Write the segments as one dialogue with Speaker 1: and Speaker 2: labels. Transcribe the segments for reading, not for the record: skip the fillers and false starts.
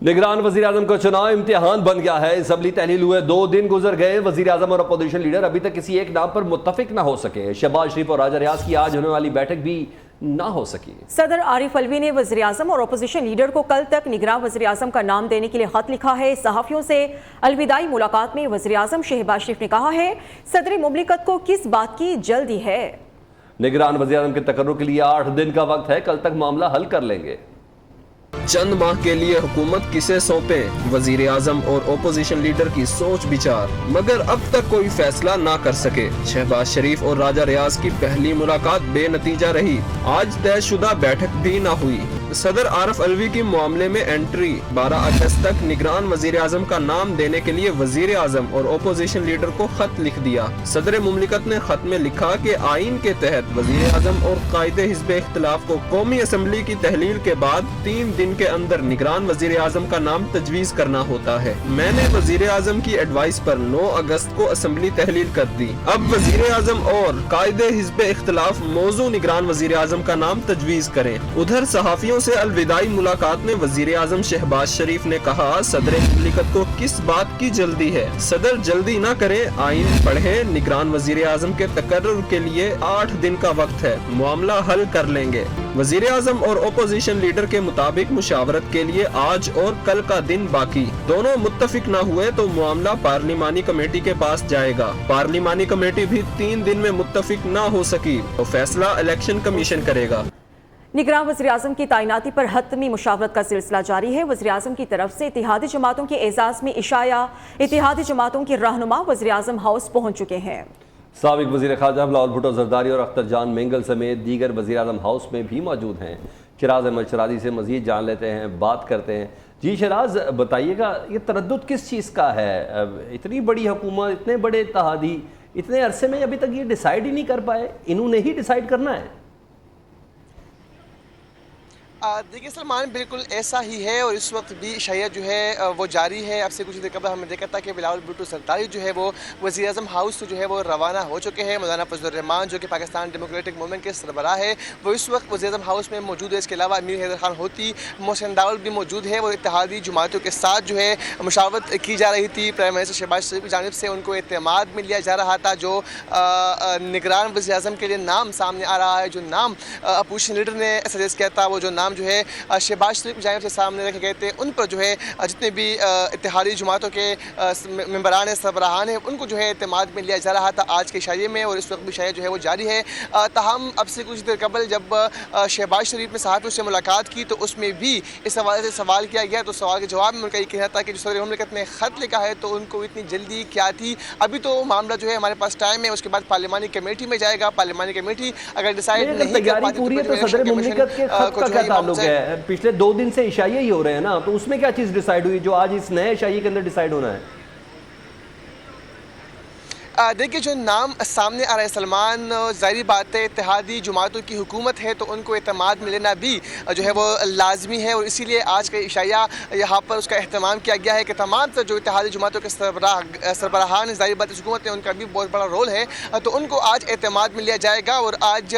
Speaker 1: نگران وزیراعظم کا چناؤ امتحان بن گیا ہے۔ اسمبلی تحلیل ہوئے 2 دن گزر گئے، وزیراعظم اور اپوزیشن لیڈر ابھی تک کسی ایک نام پر متفق نہ ہو سکے۔ شہباز شریف اور راجہ ریاض کی آج ہونے والی بیٹھک بھی نہ ہو سکی۔
Speaker 2: صدر عارف الوی نے وزیراعظم اور اپوزیشن لیڈر کو کل تک نگراں وزیراعظم کا نام دینے کے لیے خط لکھا ہے۔ صحافیوں سے الوداعی ملاقات میں وزیراعظم شہباز شریف نے کہا ہے، صدر مملکت کو کس بات کی جلدی ہے؟
Speaker 1: نگران وزیراعظم کے تقرر کے لیے 8 دن کا وقت ہے، کل تک معاملہ حل کر لیں گے۔
Speaker 3: چند ماہ کے لیے حکومت کسے سونپیں، وزیر اعظم اور اپوزیشن لیڈر کی سوچ بچار، مگر اب تک کوئی فیصلہ نہ کر سکے۔ شہباز شریف اور راجہ ریاض کی پہلی ملاقات بے نتیجہ رہی، آج طے شدہ بیٹھک بھی نہ ہوئی۔ صدر عارف الوی کی معاملے میں انٹری، 12 اگست تک نگران وزیر اعظم کا نام دینے کے لیے وزیر اعظم اور اپوزیشن لیڈر کو خط لکھ دیا۔ صدر مملکت نے خط میں لکھا کہ آئین کے تحت وزیر اعظم اور قائد حزب اختلاف کو قومی اسمبلی کی تحلیل کے بعد 3 دن کے اندر نگران وزیر اعظم کا نام تجویز کرنا ہوتا ہے۔ میں نے وزیر اعظم کی ایڈوائس پر 9 اگست کو اسمبلی تحلیل کر دی۔ اب وزیر اعظم اور قائد حزب اختلاف موضوع نگران وزیر اعظم کا نام تجویز کریں۔ ادھر صحافیوں سے الوداعی ملاقات میں وزیر اعظم شہباز شریف نے کہا، صدر مملکت کو کس بات کی جلدی ہے؟ صدر جلدی نہ کریں، آئین پڑھیں، نگران وزیر اعظم کے تقرر کے لیے 8 دن کا وقت ہے، معاملہ حل کر لیں گے۔ وزیر اعظم اور اپوزیشن لیڈر کے مطابق مشاورت کے لیے آج اور کل کا دن باقی، دونوں متفق نہ ہوئے تو معاملہ پارلیمانی کمیٹی کے پاس جائے گا۔ پارلیمانی کمیٹی بھی 3 دن میں متفق نہ ہو سکی تو فیصلہ الیکشن کمیشن کرے گا۔
Speaker 2: نگراں وزیراعظم کی تعیناتی پر حتمی مشاورت کا سلسلہ جاری ہے۔ وزیراعظم کی طرف سے اتحادی جماعتوں کے اعزاز میں عشایہ، اتحادی جماعتوں کے رہنما وزیراعظم ہاؤس پہنچ چکے ہیں۔
Speaker 1: سابق وزیر خارجہ بلاول بھٹو زرداری اور اختر جان مینگل سمیت دیگر وزیراعظم ہاؤس میں بھی موجود ہیں۔ شیراز احمد شرازی سے مزید جان لیتے ہیں، بات کرتے ہیں۔ جی شیراز، بتائیے گا یہ تردد کس چیز کا ہے؟ اتنی بڑی حکومت، اتنے بڑے اتحادی، اتنے عرصے میں ابھی تک یہ ڈیسائیڈ ہی نہیں کر پائے، انہوں نے ہی ڈیسائیڈ کرنا ہے؟
Speaker 4: دیکھیے سلمان، بالکل ایسا ہی ہے اور اس وقت بھی عشایہ جو ہے وہ جاری ہے۔ اب سے کچھ دیر قبل ہم نے دیکھا تھا کہ بلاول بھٹو زرداری جو ہے وہ وزیر اعظم ہاؤس سے جو ہے وہ روانہ ہو چکے ہیں۔ مولانا فضل الرحمان جو کہ پاکستان ڈیموکریٹک موومنٹ کے سربراہ ہے، وہ اس وقت وزیر اعظم ہاؤس میں موجود ہے۔ اس کے علاوہ امیر حیدر خان ہوتی، محسن داول بھی موجود ہے۔ وہ اتحادی جماعتوں کے ساتھ جو ہے مشاورت کی جا رہی تھی۔ پرائم منسٹر شہباز شریف کی جانب سے ان کو اعتماد میں لیا جا رہا تھا۔ جو نگران وزیر اعظم کے لیے نام سامنے آ رہا ہے، جو نام اپوزیشن لیڈر نے سجیسٹ کیا تھا، وہ جو نام جو ہے شہباز شریف کی جانب سے سامنے رکھے گئے تھے، ان پر جو ہے جتنے بھی اتحادی جماعتوں کے ممبران سربراہان ہیں، ان کو جو ہے اعتماد میں لیا جا رہا تھا آج کے عشائیے میں، اور اس وقت بھی عشایہ جو ہے وہ جاری ہے۔ تاہم اب سے کچھ دیر قبل جب شہباز شریف نے صحافیوں سے ملاقات کی تو اس میں بھی اس حوالے سے سوال کیا گیا، تو سوال کے جواب میں ان کا یہ کہنا تھا کہ جو صدر مملکت نے خط لکھا ہے تو ان کو اتنی جلدی کیا تھی؟ ابھی تو معاملہ جو ہے ہمارے پاس ٹائم ہے، اس کے بعد پارلیمانی کمیٹی میں جائے گا۔ پارلیمانی کمیٹی اگر ڈیسائیڈ نہیں کر پاتی
Speaker 1: تو صدر مملکت کے خط کا کیا تعلق ہے؟ پچھلے 2 دن سے عشائیے ہی ہو رہے ہیں نا، تو اس میں کیا چیز ڈیسائیڈ ہوئی جو آج اس نئے عشائیے کے اندر ڈیسائیڈ ہونا ہے؟
Speaker 4: دیکھیے جو نام سامنے آ رہا ہے سلمان، ظاہری بات ہے اتحادی جماعتوں کی حکومت ہے تو ان کو اعتماد میں لینا بھی جو ہے وہ لازمی ہے، اور اسی لیے آج کا عشائیہ یہاں پر اس کا اہتمام کیا گیا ہے کہ تمام جو اتحادی جماعتوں کے سربراہان، ظاہری بات حکومت ہے، ان کا بھی بہت بڑا رول ہے، تو ان کو آج اعتماد میں لیا جائے گا۔ اور آج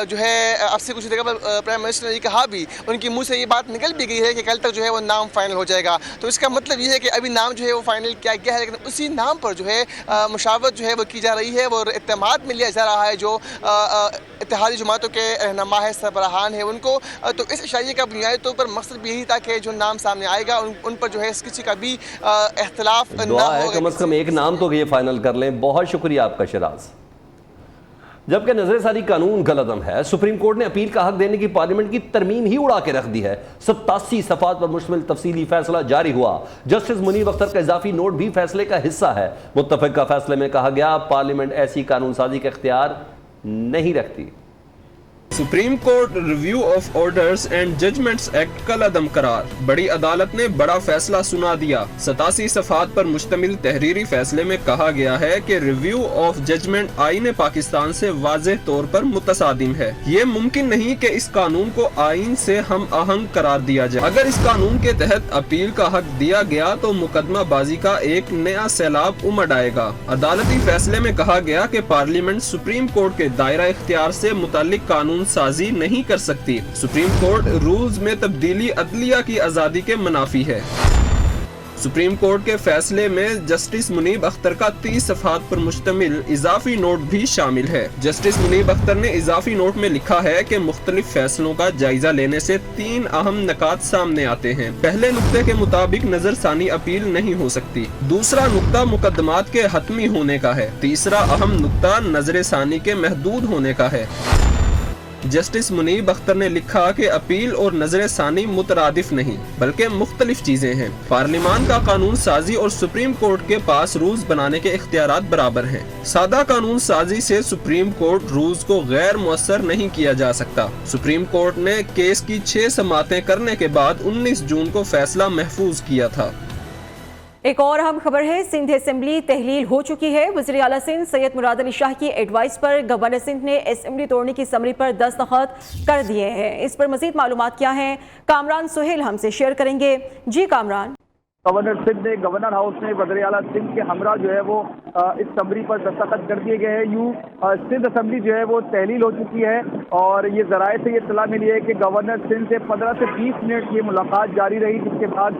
Speaker 4: جو ہے اب سے کچھ دیر قبل پرائم منسٹر نے یہ کہا بھی، ان کی منہ سے یہ بات نکل بھی گئی ہے کہ کل تک جو ہے وہ نام فائنل ہو جائے گا۔ تو اس کا مطلب یہ ہے کہ ابھی نام جو ہے وہ فائنل کیا گیا ہے، لیکن اسی نام پر جو ہے مشاورت جو ہے وہ کی جا رہی ہے، وہ اعتماد میں لیا جا رہا ہے جو اتحادی جماعتوں کے رہنما ہے، سربراہان ہیں ان کو۔ تو اس عشائیے کا بنیادی طور پر مقصد بھی یہی تھا کہ جو نام سامنے آئے گا ان پر جو ہے کسی کا بھی اختلاف نہ ہو۔
Speaker 1: دعا ہے کم از کم ایک نام تو یہ فائنل کر لیں۔ بہت شکریہ آپ کا شیراز۔ جبکہ نظر ثانی قانون غلط ہے، سپریم کورٹ نے اپیل کا حق دینے کی پارلیمنٹ کی ترمیم ہی اڑا کے رکھ دی ہے۔ 87 صفحات پر مشتمل تفصیلی فیصلہ جاری ہوا۔ جسٹس منیر اختر کا اضافی نوٹ بھی فیصلے کا حصہ ہے۔ متفقہ فیصلے میں کہا گیا پارلیمنٹ ایسی قانون سازی کا اختیار نہیں رکھتی۔
Speaker 3: Supreme court review of orders and judgments act کل عدم قرار، بڑی عدالت نے بڑا فیصلہ سنا دیا۔ 87 صفحات پر مشتمل تحریری فیصلے میں کہا گیا ہے کہ ریویو آف ججمنٹ آئین پاکستان سے واضح طور پر متصادم ہے۔ یہ ممکن نہیں کہ اس قانون کو آئین سے ہم آہنگ قرار دیا جائے۔ اگر اس قانون کے تحت اپیل کا حق دیا گیا تو مقدمہ بازی کا ایک نیا سیلاب امڑ آئے گا۔ عدالتی فیصلے میں کہا گیا کہ پارلیمنٹ سپریم کورٹ کے دائرہ اختیار سے متعلق قانون قانون سازی نہیں کر سکتی۔ سپریم کورٹ رولز میں تبدیلی عدلیہ کی آزادی کے منافی ہے۔ سپریم کورٹ کے فیصلے میں جسٹس منیب اختر کا 30 صفحات پر مشتمل اضافی نوٹ بھی شامل ہے۔ جسٹس منیب اختر نے اضافی نوٹ میں لکھا ہے کہ مختلف فیصلوں کا جائزہ لینے سے 3 اہم نکات سامنے آتے ہیں۔ پہلے نقطے کے مطابق نظر ثانی اپیل نہیں ہو سکتی۔ دوسرا نقطہ مقدمات کے حتمی ہونے کا ہے۔ تیسرا اہم نقطہ نظر ثانی کے محدود ہونے کا ہے۔ جسٹس منیب اختر نے لکھا کہ اپیل اور نظر ثانی مترادف نہیں بلکہ مختلف چیزیں ہیں۔ پارلیمان کا قانون سازی اور سپریم کورٹ کے پاس رولز بنانے کے اختیارات برابر ہیں۔ سادہ قانون سازی سے سپریم کورٹ رولز کو غیر مؤثر نہیں کیا جا سکتا۔ سپریم کورٹ نے کیس کی 6 سماعتیں کرنے کے بعد 19 جون کو فیصلہ محفوظ کیا تھا۔
Speaker 2: ایک اور اہم خبر ہے، سندھ اسمبلی تحلیل ہو چکی ہے۔ وزیر اعلیٰ سندھ سید مراد علی شاہ کی ایڈوائس پر گورنر سندھ نے اسمبلی توڑنے کی سمری پر دستخط کر دیے ہیں۔ اس پر مزید معلومات کیا ہیں کامران سہیل ہم سے شیئر کریں گے۔ جی کامران۔
Speaker 5: گورنر سندھ نے گورنر ہاؤس میں وزیر اعلیٰ سندھ کے ہمراہ جو ہے وہ اس سمری پر دستخط کر دیے گئے ہیں۔ یوں سندھ اسمبلی جو ہے وہ تحلیل ہو چکی ہے اور یہ ذرائع سے یہ اطلاع ملی ہے کہ گورنر سندھ سے 15 سے 20 منٹ یہ ملاقات جاری رہی، جس کے بعد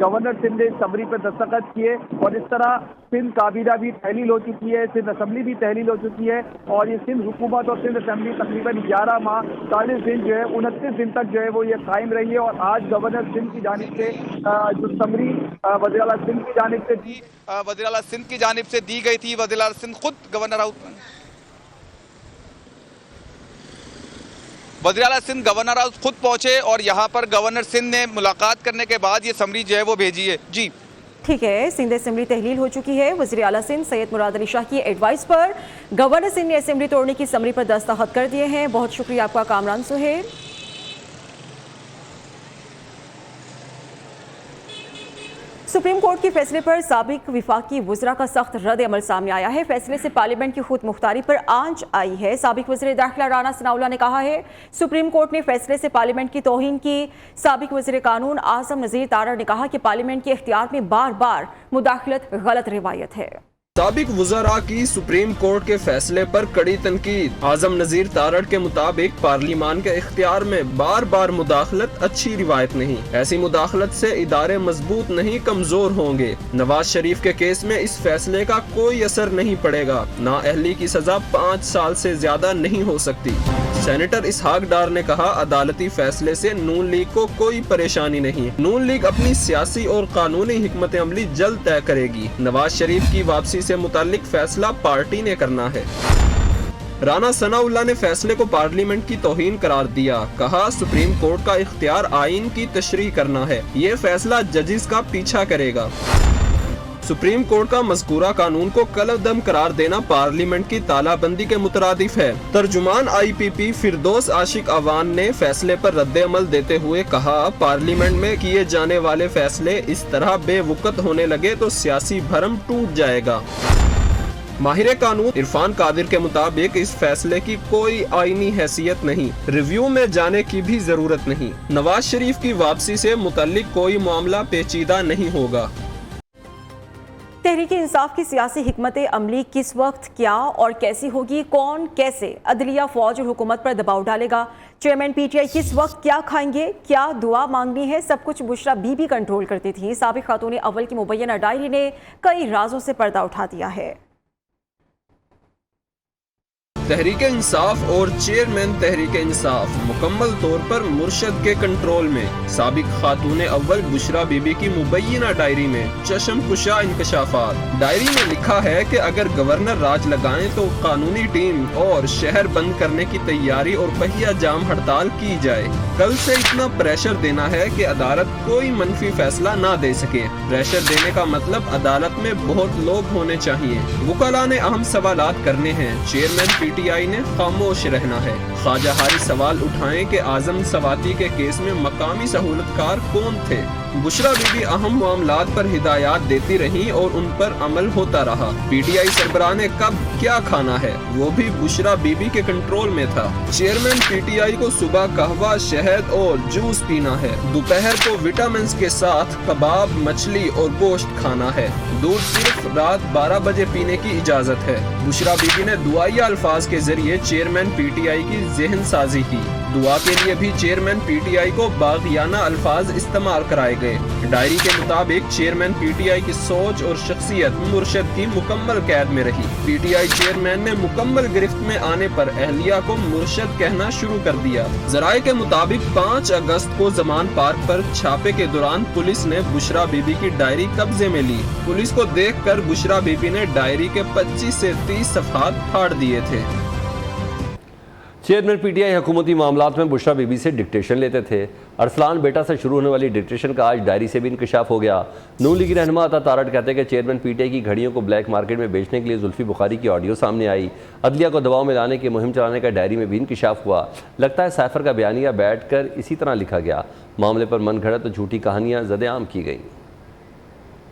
Speaker 5: گورنر سندھ نے سمری پر دستخط کیے اور اس طرح سندھ کابینہ بھی تحلیل ہو چکی ہے، سندھ اسمبلی بھی تحلیل ہو چکی ہے اور یہ سندھ حکومت اور سندھ اسمبلی تقریباً 11 ماہ 40 دن جو ہے 29 دن تک جو ہے وہ یہ قائم رہی ہے۔ اور آج گورنر سندھ کی جانب سے جو سمری وزیر اعلیٰ سندھ کی جانب سے
Speaker 6: وزیر اعلیٰ سندھ کی جانب سے دی گئی تھی، وزیر اعلیٰ سندھ خود گورنر ہاؤس خود پہنچے اور یہاں پر گورنر سندھ نے ملاقات کرنے کے بعد یہ سمری جو ہے وہ بھیجی ہے۔ جی
Speaker 2: ٹھیک ہے، سندھ اسمبلی تحلیل ہو چکی ہے۔ وزیر اعلیٰ سندھ سید مراد علی شاہ کی ایڈوائس پر گورنر سندھ نے اسمبلی توڑنے کی سمری پر دستخط کر دیے ہیں۔ بہت شکریہ آپ کا کامران سہیل۔ سپریم کورٹ کے فیصلے پر سابق وفاقی وزراء کا سخت رد عمل سامنے آیا ہے۔ فیصلے سے پارلیمنٹ کی خود مختاری پر آنچ آئی ہے۔ سابق وزیر داخلہ رانا ثناءاللہ نے کہا ہے سپریم کورٹ نے فیصلے سے پارلیمنٹ کی توہین کی۔ سابق وزیر قانون اعظم نذیر تارڑ نے کہا کہ پارلیمنٹ کے اختیار میں بار بار مداخلت غلط روایت ہے۔
Speaker 3: سابق وزراء کی سپریم کورٹ کے فیصلے پر کڑی تنقید۔ اعظم نذیر تارڑ کے مطابق پارلیمان کے اختیار میں بار بار مداخلت اچھی روایت نہیں، ایسی مداخلت سے ادارے مضبوط نہیں کمزور ہوں گے۔ نواز شریف کے کیس میں اس فیصلے کا کوئی اثر نہیں پڑے گا۔ نااہلی کی سزا 5 سال سے زیادہ نہیں ہو سکتی۔ سینیٹر اسحاق ڈار نے کہا عدالتی فیصلے سے نون لیگ کو کوئی پریشانی نہیں، نون لیگ اپنی سیاسی اور قانونی حکمت عملی جلد طے کرے گی۔ نواز شریف کی واپسی سے متعلق فیصلہ پارٹی نے کرنا ہے۔ رانا ثناءاللہ نے فیصلے کو پارلیمنٹ کی توہین قرار دیا، کہا سپریم کورٹ کا اختیار آئین کی تشریح کرنا ہے، یہ فیصلہ ججز کا پیچھا کرے گا۔ سپریم کورٹ کا مذکورہ قانون کو کالعدم قرار دینا پارلیمنٹ کی تالہ بندی کے مترادف ہے۔ ترجمان آئی پی پی فردوس عاشق اوان نے فیصلے پر رد عمل دیتے ہوئے کہا پارلیمنٹ میں کیے جانے والے فیصلے اس طرح بے وقت ہونے لگے تو سیاسی بھرم ٹوٹ جائے گا۔ ماہر قانون عرفان قادر کے مطابق اس فیصلے کی کوئی آئینی حیثیت نہیں، ریویو میں جانے کی بھی ضرورت نہیں۔ نواز شریف کی واپسی سے متعلق کوئی معاملہ پیچیدہ نہیں ہوگا۔
Speaker 2: تحریک انصاف کی سیاسی حکمت عملی کس وقت کیا اور کیسی ہوگی؟ کون کیسے عدلیہ، فوج اور حکومت پر دباؤ ڈالے گا؟ چیئرمین پی ٹی آئی کس وقت کیا کھائیں گے؟ کیا دعا مانگنی ہے؟ سب کچھ بشرا بی بی کنٹرول کرتی تھی۔ سابق خاتون اول کی مبینہ ڈائری نے کئی رازوں سے پردہ اٹھا دیا ہے۔
Speaker 3: تحریک انصاف اور چیئرمین تحریک انصاف مکمل طور پر مرشد کے کنٹرول میں۔ سابق خاتون اول بشرا بی بی کی مبینہ ڈائری میں چشم کشا انکشافات۔ ڈائری میں لکھا ہے کہ اگر گورنر راج لگائیں تو قانونی ٹیم اور شہر بند کرنے کی تیاری اور پہیا جام ہڑتال کی جائے۔ کل سے اتنا پریشر دینا ہے کہ عدالت کوئی منفی فیصلہ نہ دے سکے۔ پریشر دینے کا مطلب عدالت میں بہت لوگ ہونے چاہیے۔ وکلاء نے اہم سوالات کرنے ہیں، چیئرمین پی ٹی آئی نے خاموش رہنا ہے۔ خواجہ حاری سوال اٹھائیں کہ اعظم سواتی کے کیس میں مقامی سہولت کار کون تھے؟ بشرا بی بی اہم معاملات پر ہدایات دیتی رہیں اور ان پر عمل ہوتا رہا۔ پی ٹی آئی سربراہ نے کب کیا کھانا ہے وہ بھی بشرا بی بی کے کنٹرول میں تھا۔ چیئرمین پی ٹی آئی کو صبح قہوہ، شہد اور جوس پینا ہے، دوپہر کو وٹامنز کے ساتھ کباب، مچھلی اور گوشت کھانا ہے، دودھ صرف رات 12 بجے پینے کی اجازت ہے۔ بشرا بی بی نے دعائیہ الفاظ کے ذریعے چیئرمین پی ٹی آئی کی ذہن سازی کی۔ دعا کے لیے بھی چیئرمین پی ٹی آئی کو باغیانہ الفاظ استعمال کرائے گئے۔ ڈائری کے مطابق چیئرمین پی ٹی آئی کی سوچ اور شخصیت مرشد کی مکمل قید میں رہی۔ پی ٹی آئی چیئرمین نے مکمل گرفت میں آنے پر اہلیہ کو مرشد کہنا شروع کر دیا۔ ذرائع کے مطابق 5 اگست کو زمان پارک پر چھاپے کے دوران پولیس نے بشرا بی بی کی ڈائری قبضے میں لی۔ پولیس کو دیکھ کر بشرا بی بی نے ڈائری کے 25 سے 30 صفحات پھاڑ دیے تھے۔
Speaker 1: چیئرمین پی ٹی آئی حکومتی معاملات میں بشرا بی بی سے ڈکٹیشن لیتے تھے۔ ارسلان بیٹا سے شروع ہونے والی ڈکٹیشن کا آج ڈائری سے بھی انکشاف ہو گیا۔ نون لیگی رہنما عطا تارڑ کہتے ہیں کہ چیئرمین پی ٹی آئی کی گھڑیوں کو بلیک مارکیٹ میں بیچنے کے لیے زلفی بخاری کی آڈیو سامنے آئی۔ عدلیہ کو دباؤ میں لانے کی مہم چلانے کا ڈائری میں بھی انکشاف ہوا۔ لگتا ہے سائفر کا بیانیہ بیٹھ کر اسی طرح لکھا گیا۔ معاملے پر من گھڑت اور جھوٹی کہانیاں زد عام کی گئیں۔